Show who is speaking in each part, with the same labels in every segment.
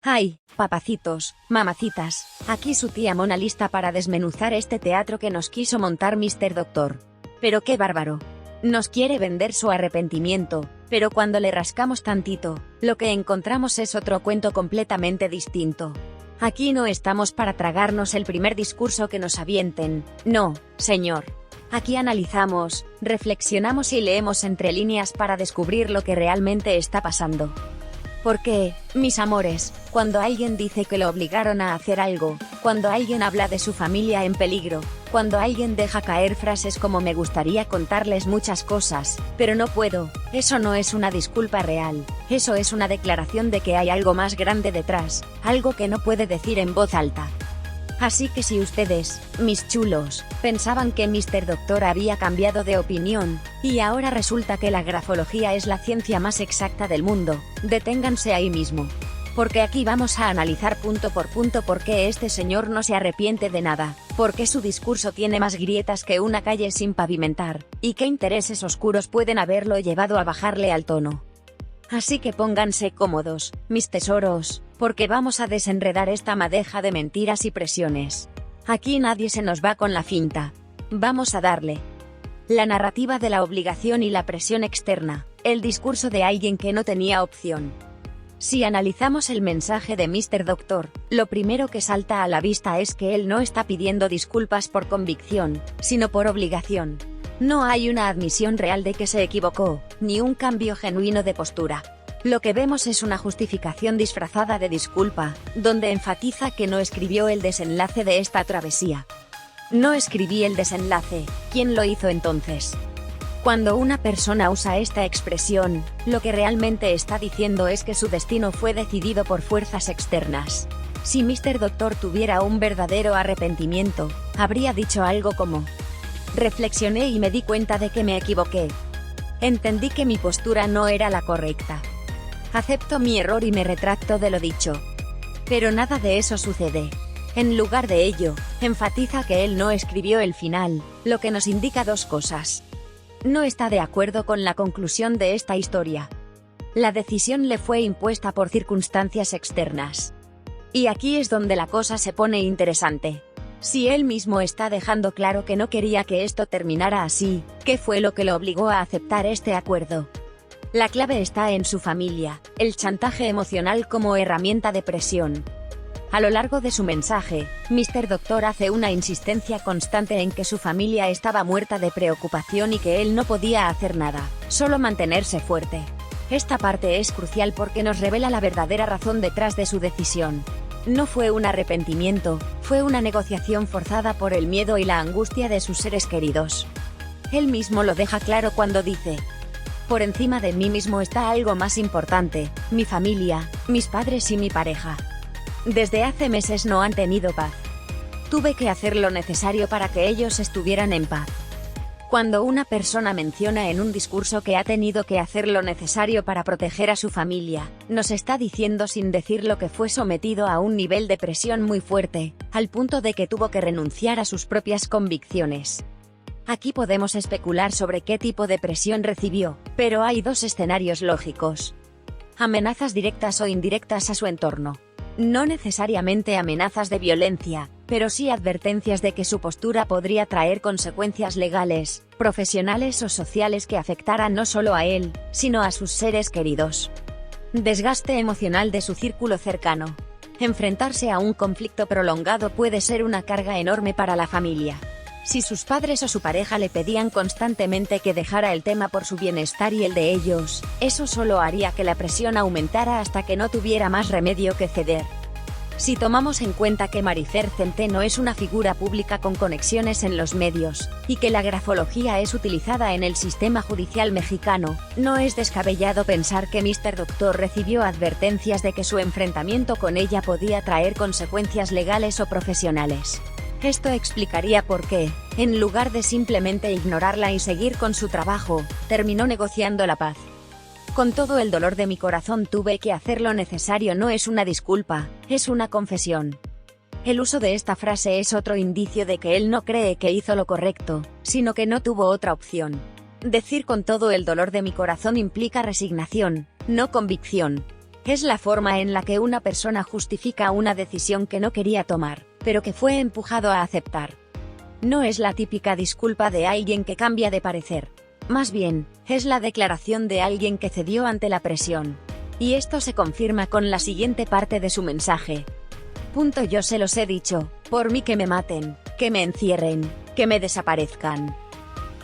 Speaker 1: Ay, papacitos, mamacitas, aquí su tía Mona lista para desmenuzar este teatro que nos quiso montar Mr. Doctor. Pero qué bárbaro. Nos quiere vender su arrepentimiento, pero cuando le rascamos tantito, lo que encontramos es otro cuento completamente distinto. Aquí no estamos para tragarnos el primer discurso que nos avienten, no, señor. Aquí analizamos, reflexionamos y leemos entre líneas para descubrir lo que realmente está pasando. Porque, mis amores, cuando alguien dice que lo obligaron a hacer algo, cuando alguien habla de su familia en peligro, cuando alguien deja caer frases como me gustaría contarles muchas cosas, pero no puedo, eso no es una disculpa real, eso es una declaración de que hay algo más grande detrás, algo que no puede decir en voz alta. Así que si ustedes, mis chulos, pensaban que Mr. Doctor había cambiado de opinión, y ahora resulta que la grafología es la ciencia más exacta del mundo, deténganse ahí mismo. Porque aquí vamos a analizar punto por punto por qué este señor no se arrepiente de nada, por qué su discurso tiene más grietas que una calle sin pavimentar, y qué intereses oscuros pueden haberlo llevado a bajarle al tono. Así que pónganse cómodos, mis tesoros, porque vamos a desenredar esta madeja de mentiras y presiones. Aquí nadie se nos va con la finta. Vamos a darle. La narrativa de la obligación y la presión externa, el discurso de alguien que no tenía opción. Si analizamos el mensaje de Mr. Doctor, lo primero que salta a la vista es que él no está pidiendo disculpas por convicción, sino por obligación. No hay una admisión real de que se equivocó, ni un cambio genuino de postura. Lo que vemos es una justificación disfrazada de disculpa, donde enfatiza que no escribió el desenlace de esta travesía. No escribí el desenlace, ¿quién lo hizo entonces? Cuando una persona usa esta expresión, lo que realmente está diciendo es que su destino fue decidido por fuerzas externas. Si Mr. Doctor tuviera un verdadero arrepentimiento, habría dicho algo como: reflexioné y me di cuenta de que me equivoqué. Entendí que mi postura no era la correcta. Acepto mi error y me retracto de lo dicho. Pero nada de eso sucede. En lugar de ello, enfatiza que él no escribió el final, lo que nos indica dos cosas. No está de acuerdo con la conclusión de esta historia. La decisión le fue impuesta por circunstancias externas. Y aquí es donde la cosa se pone interesante. Si él mismo está dejando claro que no quería que esto terminara así, ¿qué fue lo que lo obligó a aceptar este acuerdo? La clave está en su familia, el chantaje emocional como herramienta de presión. A lo largo de su mensaje, Mr. Doctor hace una insistencia constante en que su familia estaba muerta de preocupación y que él no podía hacer nada, solo mantenerse fuerte. Esta parte es crucial porque nos revela la verdadera razón detrás de su decisión. No fue un arrepentimiento, fue una negociación forzada por el miedo y la angustia de sus seres queridos. Él mismo lo deja claro cuando dice: por encima de mí mismo está algo más importante, mi familia, mis padres y mi pareja. Desde hace meses no han tenido paz. Tuve que hacer lo necesario para que ellos estuvieran en paz. Cuando una persona menciona en un discurso que ha tenido que hacer lo necesario para proteger a su familia, nos está diciendo sin decirlo que fue sometido a un nivel de presión muy fuerte, al punto de que tuvo que renunciar a sus propias convicciones. Aquí podemos especular sobre qué tipo de presión recibió, pero hay dos escenarios lógicos. Amenazas directas o indirectas a su entorno. No necesariamente amenazas de violencia, pero sí advertencias de que su postura podría traer consecuencias legales, profesionales o sociales que afectaran no solo a él, sino a sus seres queridos. Desgaste emocional de su círculo cercano. Enfrentarse a un conflicto prolongado puede ser una carga enorme para la familia. Si sus padres o su pareja le pedían constantemente que dejara el tema por su bienestar y el de ellos, eso solo haría que la presión aumentara hasta que no tuviera más remedio que ceder. Si tomamos en cuenta que Marifer Centeno es una figura pública con conexiones en los medios, y que la grafología es utilizada en el sistema judicial mexicano, no es descabellado pensar que Mr. Doctor recibió advertencias de que su enfrentamiento con ella podía traer consecuencias legales o profesionales. Esto explicaría por qué, en lugar de simplemente ignorarla y seguir con su trabajo, terminó negociando la paz. Con todo el dolor de mi corazón tuve que hacer lo necesario no es una disculpa, es una confesión. El uso de esta frase es otro indicio de que él no cree que hizo lo correcto, sino que no tuvo otra opción. Decir con todo el dolor de mi corazón implica resignación, no convicción. Es la forma en la que una persona justifica una decisión que no quería tomar, pero que fue empujado a aceptar. No es la típica disculpa de alguien que cambia de parecer. Más bien, es la declaración de alguien que cedió ante la presión. Y esto se confirma con la siguiente parte de su mensaje. Yo se los he dicho, por mí que me maten, que me encierren, que me desaparezcan.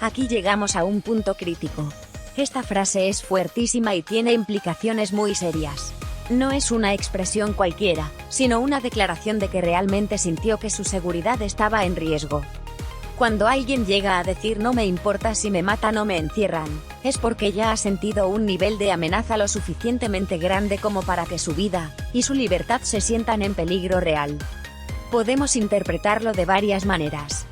Speaker 1: Aquí llegamos a un punto crítico. Esta frase es fuertísima y tiene implicaciones muy serias. No es una expresión cualquiera, sino una declaración de que realmente sintió que su seguridad estaba en riesgo. Cuando alguien llega a decir no me importa si me matan o me encierran, es porque ya ha sentido un nivel de amenaza lo suficientemente grande como para que su vida y su libertad se sientan en peligro real. Podemos interpretarlo de varias maneras.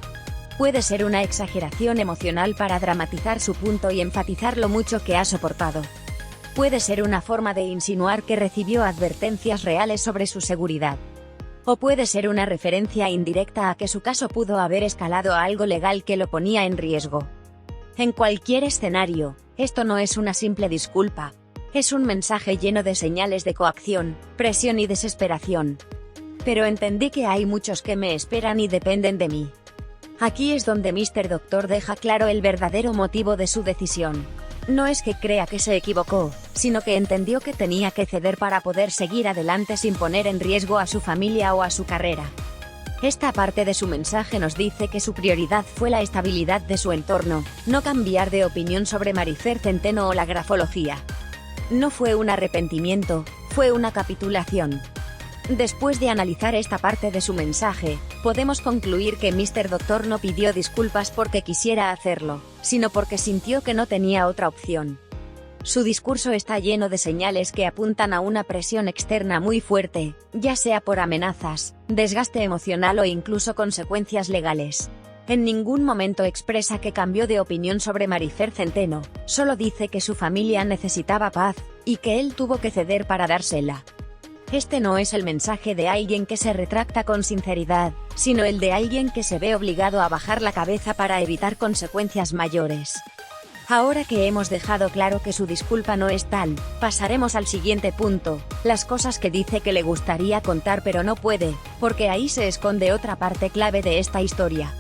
Speaker 1: Puede ser una exageración emocional para dramatizar su punto y enfatizar lo mucho que ha soportado. Puede ser una forma de insinuar que recibió advertencias reales sobre su seguridad. O puede ser una referencia indirecta a que su caso pudo haber escalado a algo legal que lo ponía en riesgo. En cualquier escenario, esto no es una simple disculpa. Es un mensaje lleno de señales de coacción, presión y desesperación. Pero entendí que hay muchos que me esperan y dependen de mí. Aquí es donde Mr. Doctor deja claro el verdadero motivo de su decisión. No es que crea que se equivocó, sino que entendió que tenía que ceder para poder seguir adelante sin poner en riesgo a su familia o a su carrera. Esta parte de su mensaje nos dice que su prioridad fue la estabilidad de su entorno, no cambiar de opinión sobre Marifer Centeno o la grafología. No fue un arrepentimiento, fue una capitulación. Después de analizar esta parte de su mensaje, podemos concluir que Mr. Doctor no pidió disculpas porque quisiera hacerlo, sino porque sintió que no tenía otra opción. Su discurso está lleno de señales que apuntan a una presión externa muy fuerte, ya sea por amenazas, desgaste emocional o incluso consecuencias legales. En ningún momento expresa que cambió de opinión sobre Marifer Centeno, solo dice que su familia necesitaba paz, y que él tuvo que ceder para dársela. Este no es el mensaje de alguien que se retracta con sinceridad, sino el de alguien que se ve obligado a bajar la cabeza para evitar consecuencias mayores. Ahora que hemos dejado claro que su disculpa no es tal, pasaremos al siguiente punto, las cosas que dice que le gustaría contar pero no puede, porque ahí se esconde otra parte clave de esta historia.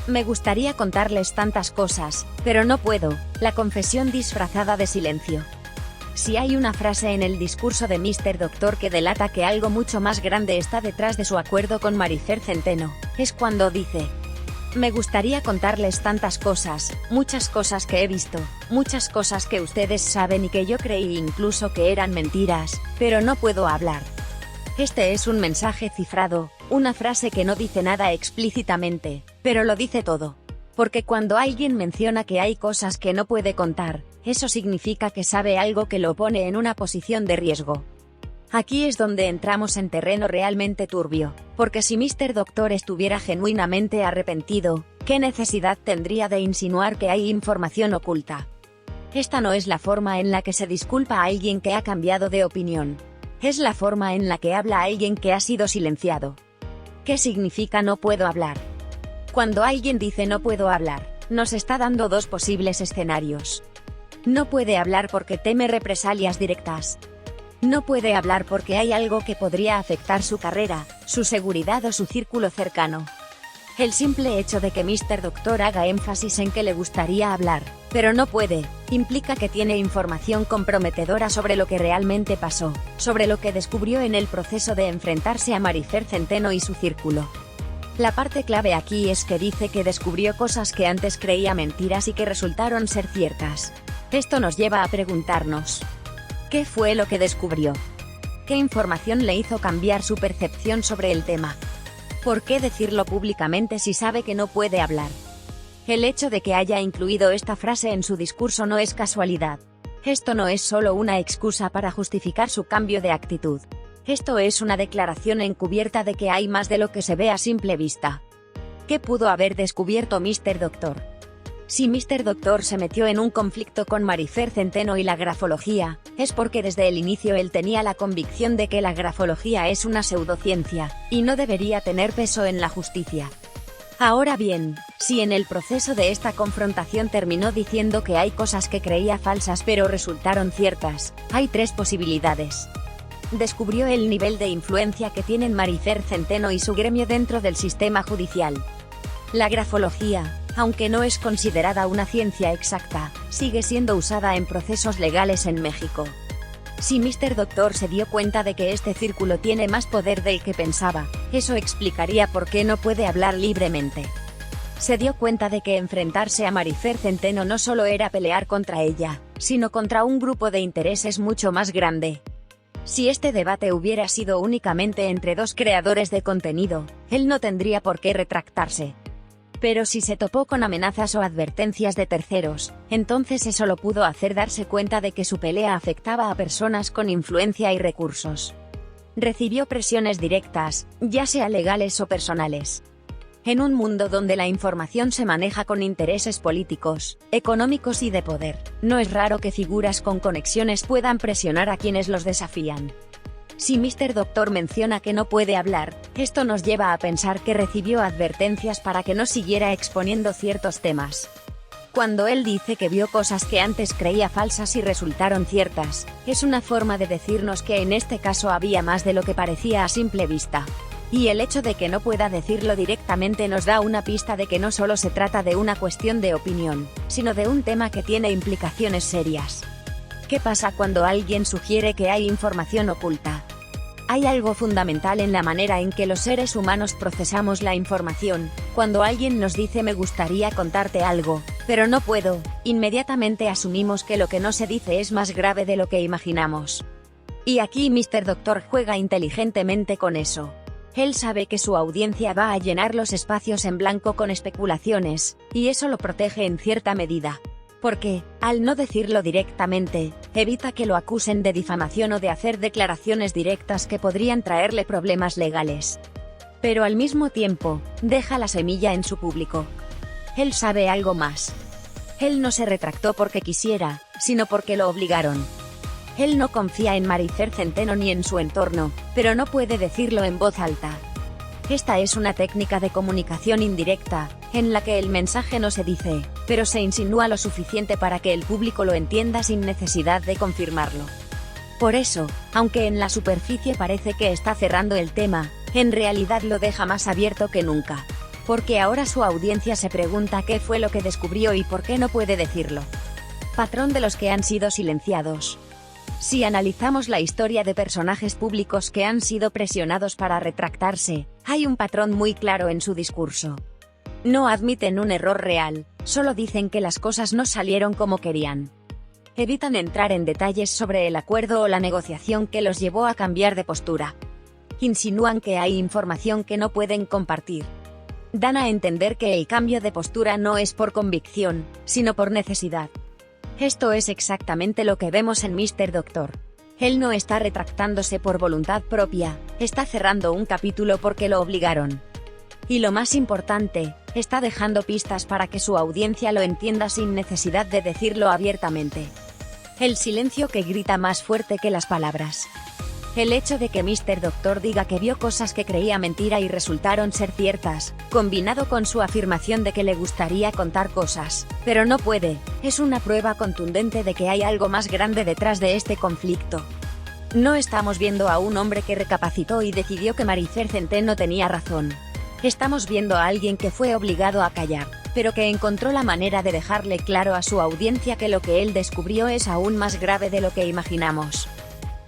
Speaker 1: Me gustaría contarles tantas cosas, pero no puedo, la confesión disfrazada de silencio. Si hay una frase en el discurso de Mr. Doctor que delata que algo mucho más grande está detrás de su acuerdo con Marifer Centeno, es cuando dice: me gustaría contarles tantas cosas, muchas cosas que he visto, muchas cosas que ustedes saben y que yo creí incluso que eran mentiras, pero no puedo hablar. Este es un mensaje cifrado, una frase que no dice nada explícitamente, pero lo dice todo. Porque cuando alguien menciona que hay cosas que no puede contar, eso significa que sabe algo que lo pone en una posición de riesgo. Aquí es donde entramos en terreno realmente turbio, porque si Mr. Doctor estuviera genuinamente arrepentido, ¿qué necesidad tendría de insinuar que hay información oculta? Esta no es la forma en la que se disculpa a alguien que ha cambiado de opinión. Es la forma en la que habla a alguien que ha sido silenciado. ¿Qué significa no puedo hablar? Cuando alguien dice no puedo hablar, nos está dando dos posibles escenarios. No puede hablar porque teme represalias directas. No puede hablar porque hay algo que podría afectar su carrera, su seguridad o su círculo cercano. El simple hecho de que Mr. Doctor haga énfasis en que le gustaría hablar, pero no puede, implica que tiene información comprometedora sobre lo que realmente pasó, sobre lo que descubrió en el proceso de enfrentarse a Marifer Centeno y su círculo. La parte clave aquí es que dice que descubrió cosas que antes creía mentiras y que resultaron ser ciertas. Esto nos lleva a preguntarnos: ¿qué fue lo que descubrió? ¿Qué información le hizo cambiar su percepción sobre el tema? ¿Por qué decirlo públicamente si sabe que no puede hablar? El hecho de que haya incluido esta frase en su discurso no es casualidad. Esto no es solo una excusa para justificar su cambio de actitud. Esto es una declaración encubierta de que hay más de lo que se ve a simple vista. ¿Qué pudo haber descubierto Mr. Doctor? Si Mr. Doctor se metió en un conflicto con Marifer Centeno y la grafología, es porque desde el inicio él tenía la convicción de que la grafología es una pseudociencia, y no debería tener peso en la justicia. Ahora bien, si en el proceso de esta confrontación terminó diciendo que hay cosas que creía falsas pero resultaron ciertas, hay tres posibilidades. descubrió el nivel de influencia que tienen Marifer Centeno y su gremio dentro del sistema judicial. La grafología, aunque no es considerada una ciencia exacta, sigue siendo usada en procesos legales en México. Si Mr. Doctor se dio cuenta de que este círculo tiene más poder del que pensaba, eso explicaría por qué no puede hablar libremente. Se dio cuenta de que enfrentarse a Marifer Centeno no solo era pelear contra ella, sino contra un grupo de intereses mucho más grande. Si este debate hubiera sido únicamente entre dos creadores de contenido, él no tendría por qué retractarse. Pero si se topó con amenazas o advertencias de terceros, entonces eso lo pudo hacer darse cuenta de que su pelea afectaba a personas con influencia y recursos. Recibió presiones directas, ya sea legales o personales. En un mundo donde la información se maneja con intereses políticos, económicos y de poder, no es raro que figuras con conexiones puedan presionar a quienes los desafían. Si Mr. Doctor menciona que no puede hablar, esto nos lleva a pensar que recibió advertencias para que no siguiera exponiendo ciertos temas. Cuando él dice que vio cosas que antes creía falsas y resultaron ciertas, es una forma de decirnos que en este caso había más de lo que parecía a simple vista. Y el hecho de que no pueda decirlo directamente nos da una pista de que no solo se trata de una cuestión de opinión, sino de un tema que tiene implicaciones serias. ¿Qué pasa cuando alguien sugiere que hay información oculta? Hay algo fundamental en la manera en que los seres humanos procesamos la información. Cuando alguien nos dice me gustaría contarte algo, pero no puedo, inmediatamente asumimos que lo que no se dice es más grave de lo que imaginamos. Y aquí Mr. Doctor juega inteligentemente con eso. Él sabe que su audiencia va a llenar los espacios en blanco con especulaciones, y eso lo protege en cierta medida. Porque, al no decirlo directamente, evita que lo acusen de difamación o de hacer declaraciones directas que podrían traerle problemas legales. Pero al mismo tiempo, deja la semilla en su público. Él sabe algo más. Él no se retractó porque quisiera, sino porque lo obligaron. Él no confía en Marifer Centeno ni en su entorno, pero no puede decirlo en voz alta. Esta es una técnica de comunicación indirecta, en la que el mensaje no se dice, pero se insinúa lo suficiente para que el público lo entienda sin necesidad de confirmarlo. Por eso, aunque en la superficie parece que está cerrando el tema, en realidad lo deja más abierto que nunca. Porque ahora su audiencia se pregunta qué fue lo que descubrió y por qué no puede decirlo. Patrón de los que han sido silenciados. Si analizamos la historia de personajes públicos que han sido presionados para retractarse, hay un patrón muy claro en su discurso. No admiten un error real, solo dicen que las cosas no salieron como querían. Evitan entrar en detalles sobre el acuerdo o la negociación que los llevó a cambiar de postura. Insinúan que hay información que no pueden compartir. Dan a entender que el cambio de postura no es por convicción, sino por necesidad. Esto es exactamente lo que vemos en Mr. Doctor. Él no está retractándose por voluntad propia, está cerrando un capítulo porque lo obligaron. Y lo más importante, está dejando pistas para que su audiencia lo entienda sin necesidad de decirlo abiertamente. El silencio que grita más fuerte que las palabras. El hecho de que Mr. Doctor diga que vio cosas que creía mentira y resultaron ser ciertas, combinado con su afirmación de que le gustaría contar cosas, pero no puede, es una prueba contundente de que hay algo más grande detrás de este conflicto. No estamos viendo a un hombre que recapacitó y decidió que Marifer Centeno tenía razón. Estamos viendo a alguien que fue obligado a callar, pero que encontró la manera de dejarle claro a su audiencia que lo que él descubrió es aún más grave de lo que imaginamos.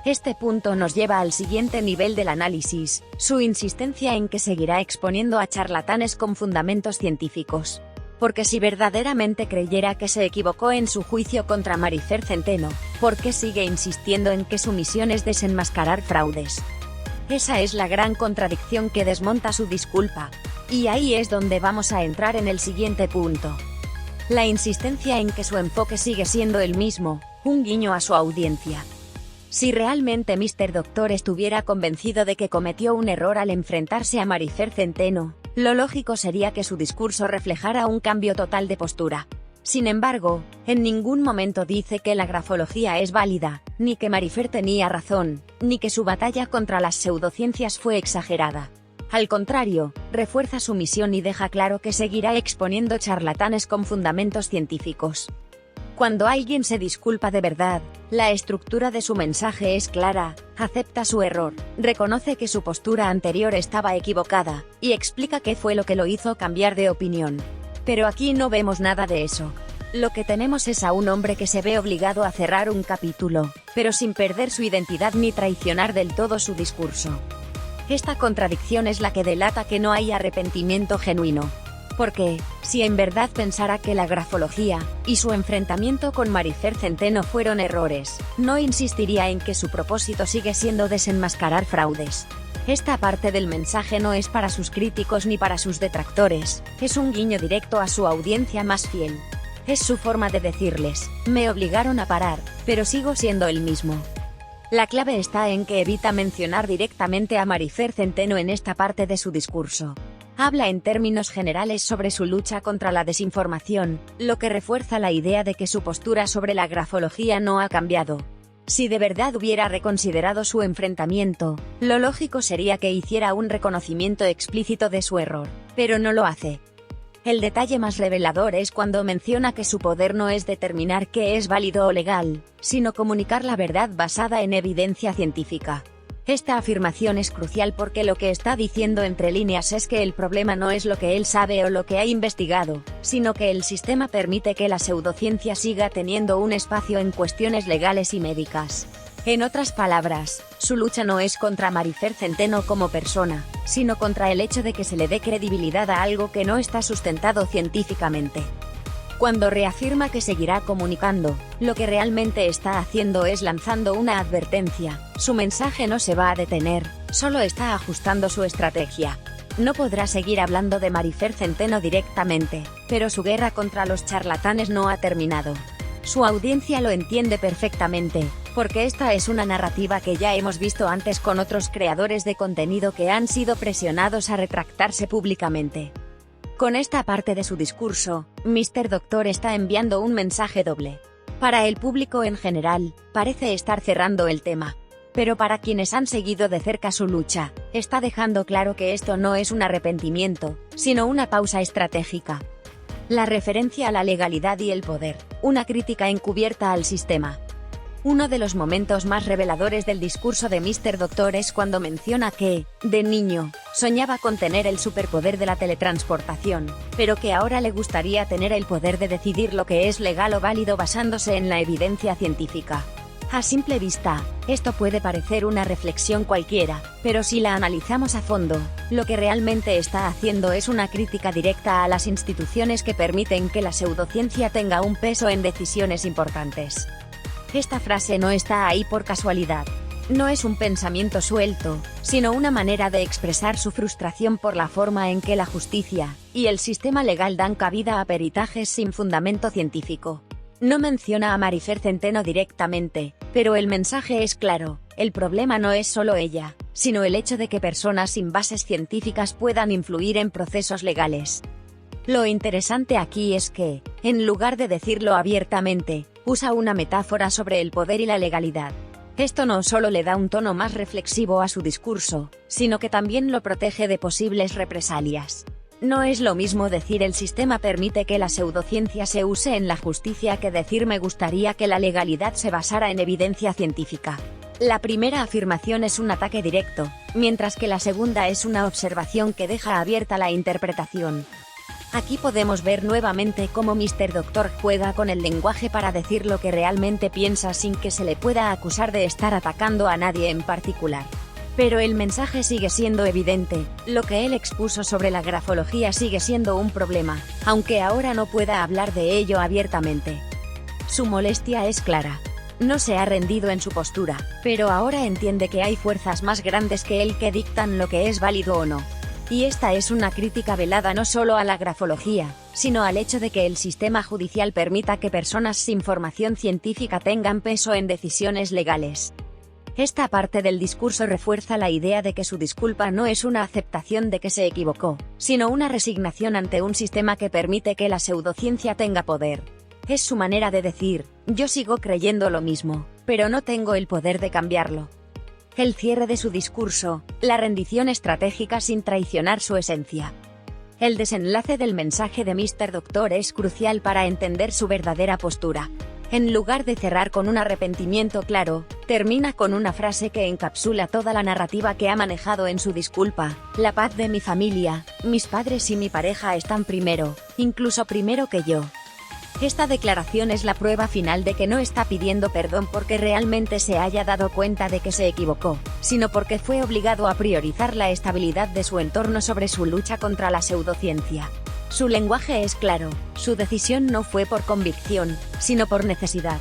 Speaker 1: Este punto nos lleva al siguiente nivel del análisis, su insistencia en que seguirá exponiendo a charlatanes con fundamentos científicos. Porque si verdaderamente creyera que se equivocó en su juicio contra Marifer Centeno, ¿por qué sigue insistiendo en que su misión es desenmascarar fraudes? Esa es la gran contradicción que desmonta su disculpa. Y ahí es donde vamos a entrar en el siguiente punto. La insistencia en que su enfoque sigue siendo el mismo, un guiño a su audiencia. Si realmente Mr. Doctor estuviera convencido de que cometió un error al enfrentarse a Marifer Centeno, lo lógico sería que su discurso reflejara un cambio total de postura. Sin embargo, en ningún momento dice que la grafología es válida, ni que Marifer tenía razón, ni que su batalla contra las pseudociencias fue exagerada. Al contrario, refuerza su misión y deja claro que seguirá exponiendo charlatanes con fundamentos científicos. Cuando alguien se disculpa de verdad, la estructura de su mensaje es clara, acepta su error, reconoce que su postura anterior estaba equivocada, y explica qué fue lo que lo hizo cambiar de opinión. Pero aquí no vemos nada de eso. Lo que tenemos es a un hombre que se ve obligado a cerrar un capítulo, pero sin perder su identidad ni traicionar del todo su discurso. Esta contradicción es la que delata que no hay arrepentimiento genuino. Porque, si en verdad pensara que la grafología, y su enfrentamiento con Marifer Centeno fueron errores, no insistiría en que su propósito sigue siendo desenmascarar fraudes. Esta parte del mensaje no es para sus críticos ni para sus detractores, es un guiño directo a su audiencia más fiel. Es su forma de decirles, me obligaron a parar, pero sigo siendo el mismo. La clave está en que evita mencionar directamente a Marifer Centeno en esta parte de su discurso. Habla en términos generales sobre su lucha contra la desinformación, lo que refuerza la idea de que su postura sobre la grafología no ha cambiado. Si de verdad hubiera reconsiderado su enfrentamiento, lo lógico sería que hiciera un reconocimiento explícito de su error, pero no lo hace. El detalle más revelador es cuando menciona que su poder no es determinar qué es válido o legal, sino comunicar la verdad basada en evidencia científica. Esta afirmación es crucial porque lo que está diciendo entre líneas es que el problema no es lo que él sabe o lo que ha investigado, sino que el sistema permite que la pseudociencia siga teniendo un espacio en cuestiones legales y médicas. En otras palabras, su lucha no es contra Marifer Centeno como persona, sino contra el hecho de que se le dé credibilidad a algo que no está sustentado científicamente. Cuando reafirma que seguirá comunicando, lo que realmente está haciendo es lanzando una advertencia. Su mensaje no se va a detener, solo está ajustando su estrategia. No podrá seguir hablando de Marifer Centeno directamente, pero su guerra contra los charlatanes no ha terminado. Su audiencia lo entiende perfectamente, porque esta es una narrativa que ya hemos visto antes con otros creadores de contenido que han sido presionados a retractarse públicamente. Con esta parte de su discurso, Mr. Doctor está enviando un mensaje doble. Para el público en general, parece estar cerrando el tema. Pero para quienes han seguido de cerca su lucha, está dejando claro que esto no es un arrepentimiento, sino una pausa estratégica. La referencia a la legalidad y el poder, una crítica encubierta al sistema. Uno de los momentos más reveladores del discurso de Mr. Doctor es cuando menciona que, de niño, soñaba con tener el superpoder de la teletransportación, pero que ahora le gustaría tener el poder de decidir lo que es legal o válido basándose en la evidencia científica. A simple vista, esto puede parecer una reflexión cualquiera, pero si la analizamos a fondo, lo que realmente está haciendo es una crítica directa a las instituciones que permiten que la pseudociencia tenga un peso en decisiones importantes. Esta frase no está ahí por casualidad. No es un pensamiento suelto, sino una manera de expresar su frustración por la forma en que la justicia y el sistema legal dan cabida a peritajes sin fundamento científico. No menciona a Marifer Centeno directamente, pero el mensaje es claro: el problema no es solo ella, sino el hecho de que personas sin bases científicas puedan influir en procesos legales. Lo interesante aquí es que, en lugar de decirlo abiertamente, usa una metáfora sobre el poder y la legalidad. Esto no solo le da un tono más reflexivo a su discurso, sino que también lo protege de posibles represalias. No es lo mismo decir el sistema permite que la pseudociencia se use en la justicia que decir me gustaría que la legalidad se basara en evidencia científica. La primera afirmación es un ataque directo, mientras que la segunda es una observación que deja abierta la interpretación. Aquí podemos ver nuevamente cómo Mr. Doctor juega con el lenguaje para decir lo que realmente piensa sin que se le pueda acusar de estar atacando a nadie en particular. Pero el mensaje sigue siendo evidente, lo que él expuso sobre la grafología sigue siendo un problema, aunque ahora no pueda hablar de ello abiertamente. Su molestia es clara. No se ha rendido en su postura, pero ahora entiende que hay fuerzas más grandes que él que dictan lo que es válido o no. Y esta es una crítica velada no solo a la grafología, sino al hecho de que el sistema judicial permita que personas sin formación científica tengan peso en decisiones legales. Esta parte del discurso refuerza la idea de que su disculpa no es una aceptación de que se equivocó, sino una resignación ante un sistema que permite que la pseudociencia tenga poder. Es su manera de decir, yo sigo creyendo lo mismo, pero no tengo el poder de cambiarlo. El cierre de su discurso, la rendición estratégica sin traicionar su esencia. El desenlace del mensaje de Mr. Doctor es crucial para entender su verdadera postura. En lugar de cerrar con un arrepentimiento claro, termina con una frase que encapsula toda la narrativa que ha manejado en su disculpa: la paz de mi familia, mis padres y mi pareja están primero, incluso primero que yo. Esta declaración es la prueba final de que no está pidiendo perdón porque realmente se haya dado cuenta de que se equivocó, sino porque fue obligado a priorizar la estabilidad de su entorno sobre su lucha contra la pseudociencia. Su lenguaje es claro, su decisión no fue por convicción, sino por necesidad.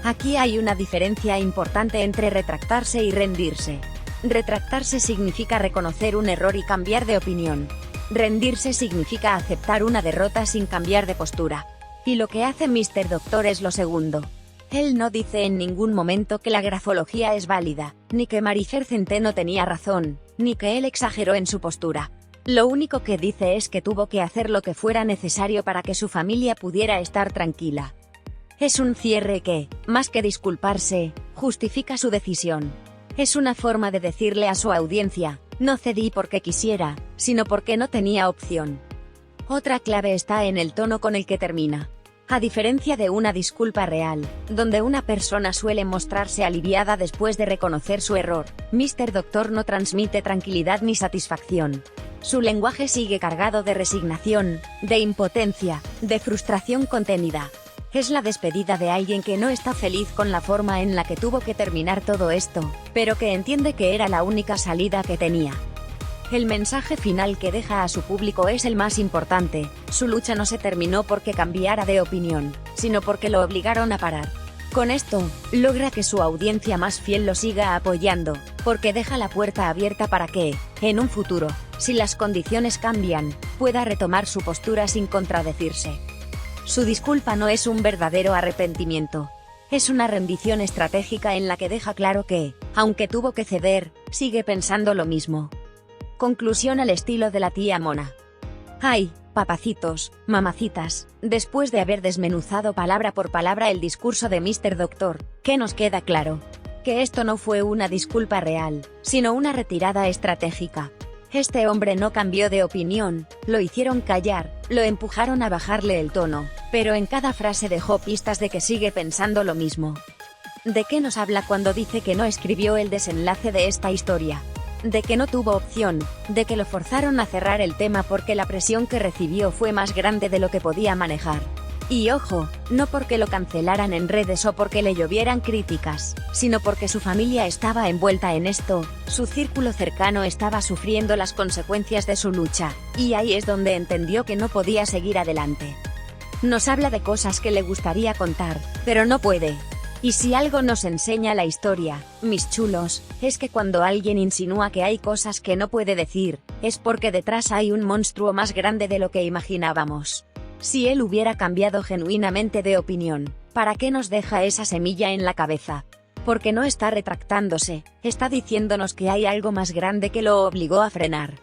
Speaker 1: Aquí hay una diferencia importante entre retractarse y rendirse. Retractarse significa reconocer un error y cambiar de opinión. Rendirse significa aceptar una derrota sin cambiar de postura. Y lo que hace Mr. Doctor es lo segundo. Él no dice en ningún momento que la grafología es válida, ni que Marifer Centeno tenía razón, ni que él exageró en su postura. Lo único que dice es que tuvo que hacer lo que fuera necesario para que su familia pudiera estar tranquila. Es un cierre que, más que disculparse, justifica su decisión. Es una forma de decirle a su audiencia: no cedí porque quisiera, sino porque no tenía opción. Otra clave está en el tono con el que termina. A diferencia de una disculpa real, donde una persona suele mostrarse aliviada después de reconocer su error, Mr. Doctor no transmite tranquilidad ni satisfacción. Su lenguaje sigue cargado de resignación, de impotencia, de frustración contenida. Es la despedida de alguien que no está feliz con la forma en la que tuvo que terminar todo esto, pero que entiende que era la única salida que tenía. El mensaje final que deja a su público es el más importante: su lucha no se terminó porque cambiara de opinión, sino porque lo obligaron a parar. Con esto, logra que su audiencia más fiel lo siga apoyando, porque deja la puerta abierta para que, en un futuro, si las condiciones cambian, pueda retomar su postura sin contradecirse. Su disculpa no es un verdadero arrepentimiento. Es una rendición estratégica en la que deja claro que, aunque tuvo que ceder, sigue pensando lo mismo. Conclusión al estilo de la tía Mona. Ay, papacitos, mamacitas, después de haber desmenuzado palabra por palabra el discurso de Mr. Doctor, ¿qué nos queda claro? Que esto no fue una disculpa real, sino una retirada estratégica. Este hombre no cambió de opinión, lo hicieron callar, lo empujaron a bajarle el tono, pero en cada frase dejó pistas de que sigue pensando lo mismo. ¿De qué nos habla cuando dice que no escribió el desenlace de esta historia? De que no tuvo opción, de que lo forzaron a cerrar el tema porque la presión que recibió fue más grande de lo que podía manejar. Y ojo, no porque lo cancelaran en redes o porque le llovieran críticas, sino porque su familia estaba envuelta en esto, su círculo cercano estaba sufriendo las consecuencias de su lucha, y ahí es donde entendió que no podía seguir adelante. Nos habla de cosas que le gustaría contar, pero no puede. Y si algo nos enseña la historia, mis chulos, es que cuando alguien insinúa que hay cosas que no puede decir, es porque detrás hay un monstruo más grande de lo que imaginábamos. Si él hubiera cambiado genuinamente de opinión, ¿para qué nos deja esa semilla en la cabeza? Porque no está retractándose, está diciéndonos que hay algo más grande que lo obligó a frenar.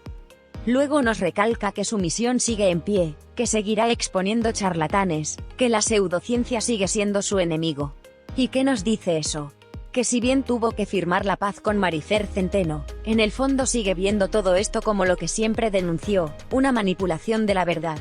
Speaker 1: Luego nos recalca que su misión sigue en pie, que seguirá exponiendo charlatanes, que la pseudociencia sigue siendo su enemigo. ¿Y qué nos dice eso? Que si bien tuvo que firmar la paz con Marifer Centeno, en el fondo sigue viendo todo esto como lo que siempre denunció, una manipulación de la verdad.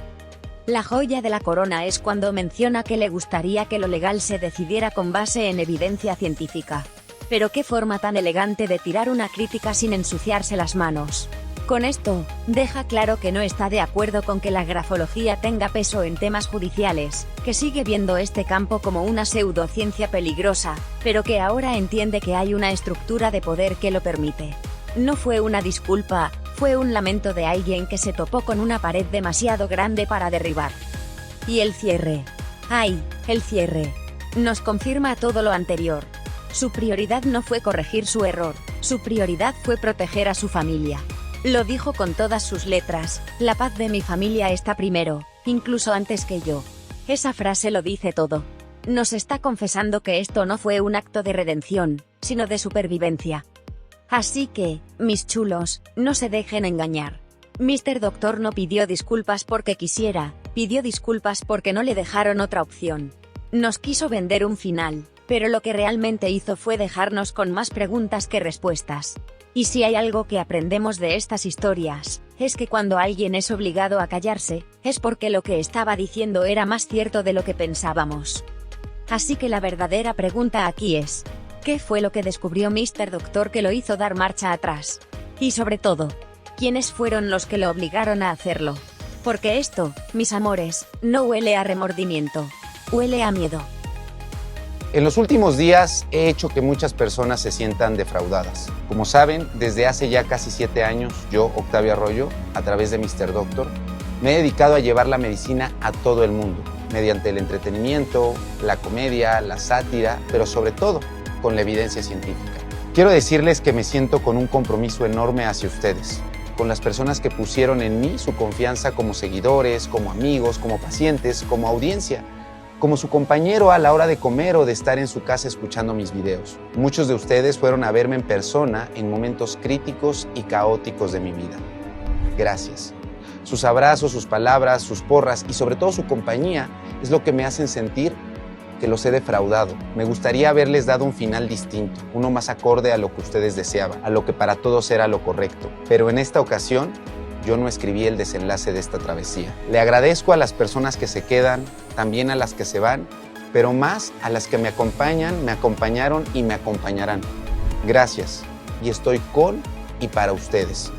Speaker 1: La joya de la corona es cuando menciona que le gustaría que lo legal se decidiera con base en evidencia científica. Pero qué forma tan elegante de tirar una crítica sin ensuciarse las manos. Con esto, deja claro que no está de acuerdo con que la grafología tenga peso en temas judiciales, que sigue viendo este campo como una pseudociencia peligrosa, pero que ahora entiende que hay una estructura de poder que lo permite. No fue una disculpa, fue un lamento de alguien que se topó con una pared demasiado grande para derribar. Y el cierre. ¡Ay, el cierre! Nos confirma todo lo anterior. Su prioridad no fue corregir su error, su prioridad fue proteger a su familia. Lo dijo con todas sus letras: la paz de mi familia está primero, incluso antes que yo. Esa frase lo dice todo. Nos está confesando que esto no fue un acto de redención, sino de supervivencia. Así que, mis chulos, no se dejen engañar. Mr. Doctor no pidió disculpas porque quisiera, pidió disculpas porque no le dejaron otra opción. Nos quiso vender un final, pero lo que realmente hizo fue dejarnos con más preguntas que respuestas. Y si hay algo que aprendemos de estas historias, es que cuando alguien es obligado a callarse, es porque lo que estaba diciendo era más cierto de lo que pensábamos. Así que la verdadera pregunta aquí es, ¿qué fue lo que descubrió Mr. Doctor que lo hizo dar marcha atrás? Y sobre todo, ¿quiénes fueron los que lo obligaron a hacerlo? Porque esto, mis amores, no huele a remordimiento, huele a miedo.
Speaker 2: En los últimos días he hecho que muchas personas se sientan defraudadas. Como saben, desde hace ya casi 7 años, yo, Octavio Arroyo, a través de Mr. Doctor, me he dedicado a llevar la medicina a todo el mundo, mediante el entretenimiento, la comedia, la sátira, pero sobre todo con la evidencia científica. Quiero decirles que me siento con un compromiso enorme hacia ustedes, con las personas que pusieron en mí su confianza como seguidores, como amigos, como pacientes, como audiencia, como su compañero a la hora de comer o de estar en su casa escuchando mis videos. Muchos de ustedes fueron a verme en persona en momentos críticos y caóticos de mi vida. Gracias. Sus abrazos, sus palabras, sus porras y sobre todo su compañía es lo que me hacen sentir que los he defraudado. Me gustaría haberles dado un final distinto, uno más acorde a lo que ustedes deseaban, a lo que para todos era lo correcto. Pero en esta ocasión, yo no escribí el desenlace de esta travesía. Le agradezco a las personas que se quedan, también a las que se van, pero más a las que me acompañan, me acompañaron y me acompañarán. Gracias, y estoy con y para ustedes.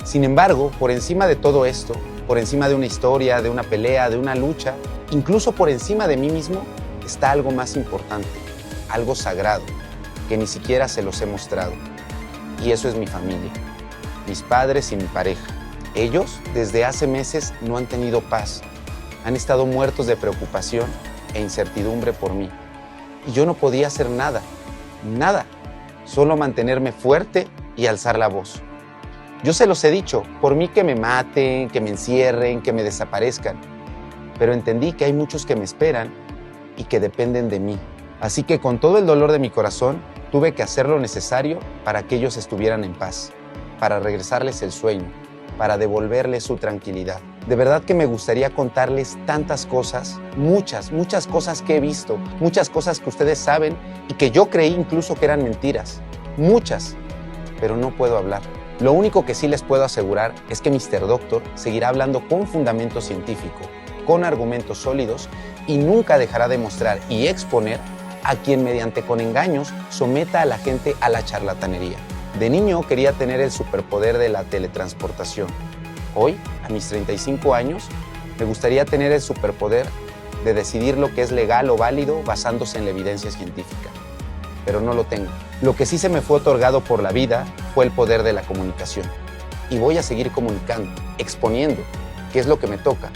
Speaker 2: Sin embargo, por encima de todo esto, por encima de una historia, de una pelea, de una lucha, incluso por encima de mí mismo, está algo más importante, algo sagrado, que ni siquiera se los he mostrado. Y eso es mi familia, mis padres y mi pareja. Ellos, desde hace meses, no han tenido paz. Han estado muertos de preocupación e incertidumbre por mí. Y yo no podía hacer nada, nada, solo mantenerme fuerte y alzar la voz. Yo se los he dicho, por mí que me maten, que me encierren, que me desaparezcan. Pero entendí que hay muchos que me esperan y que dependen de mí. Así que con todo el dolor de mi corazón, tuve que hacer lo necesario para que ellos estuvieran en paz, para regresarles el sueño, para devolverles su tranquilidad. De verdad que me gustaría contarles tantas cosas, muchas cosas que he visto, muchas cosas que ustedes saben y que yo creí incluso que eran mentiras. Muchas, pero no puedo hablar. Lo único que sí les puedo asegurar es que Mr. Doctor seguirá hablando con fundamento científico, con argumentos sólidos y nunca dejará de mostrar y exponer a quien mediante con engaños someta a la gente a la charlatanería. De niño quería tener el superpoder de la teletransportación. Hoy, a mis 35 años, me gustaría tener el superpoder de decidir lo que es legal o válido basándose en la evidencia científica. Pero no lo tengo. Lo que sí se me fue otorgado por la vida fue el poder de la comunicación. Y voy a seguir comunicando, exponiendo, que es lo que me toca.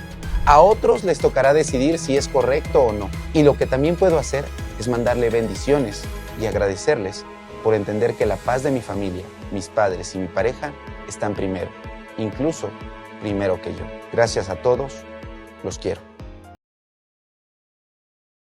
Speaker 2: A otros les tocará decidir si es correcto o no. Y lo que también puedo hacer es mandarle bendiciones y agradecerles por entender que la paz de mi familia, mis padres y mi pareja están primero, incluso primero que yo. Gracias a todos, los quiero.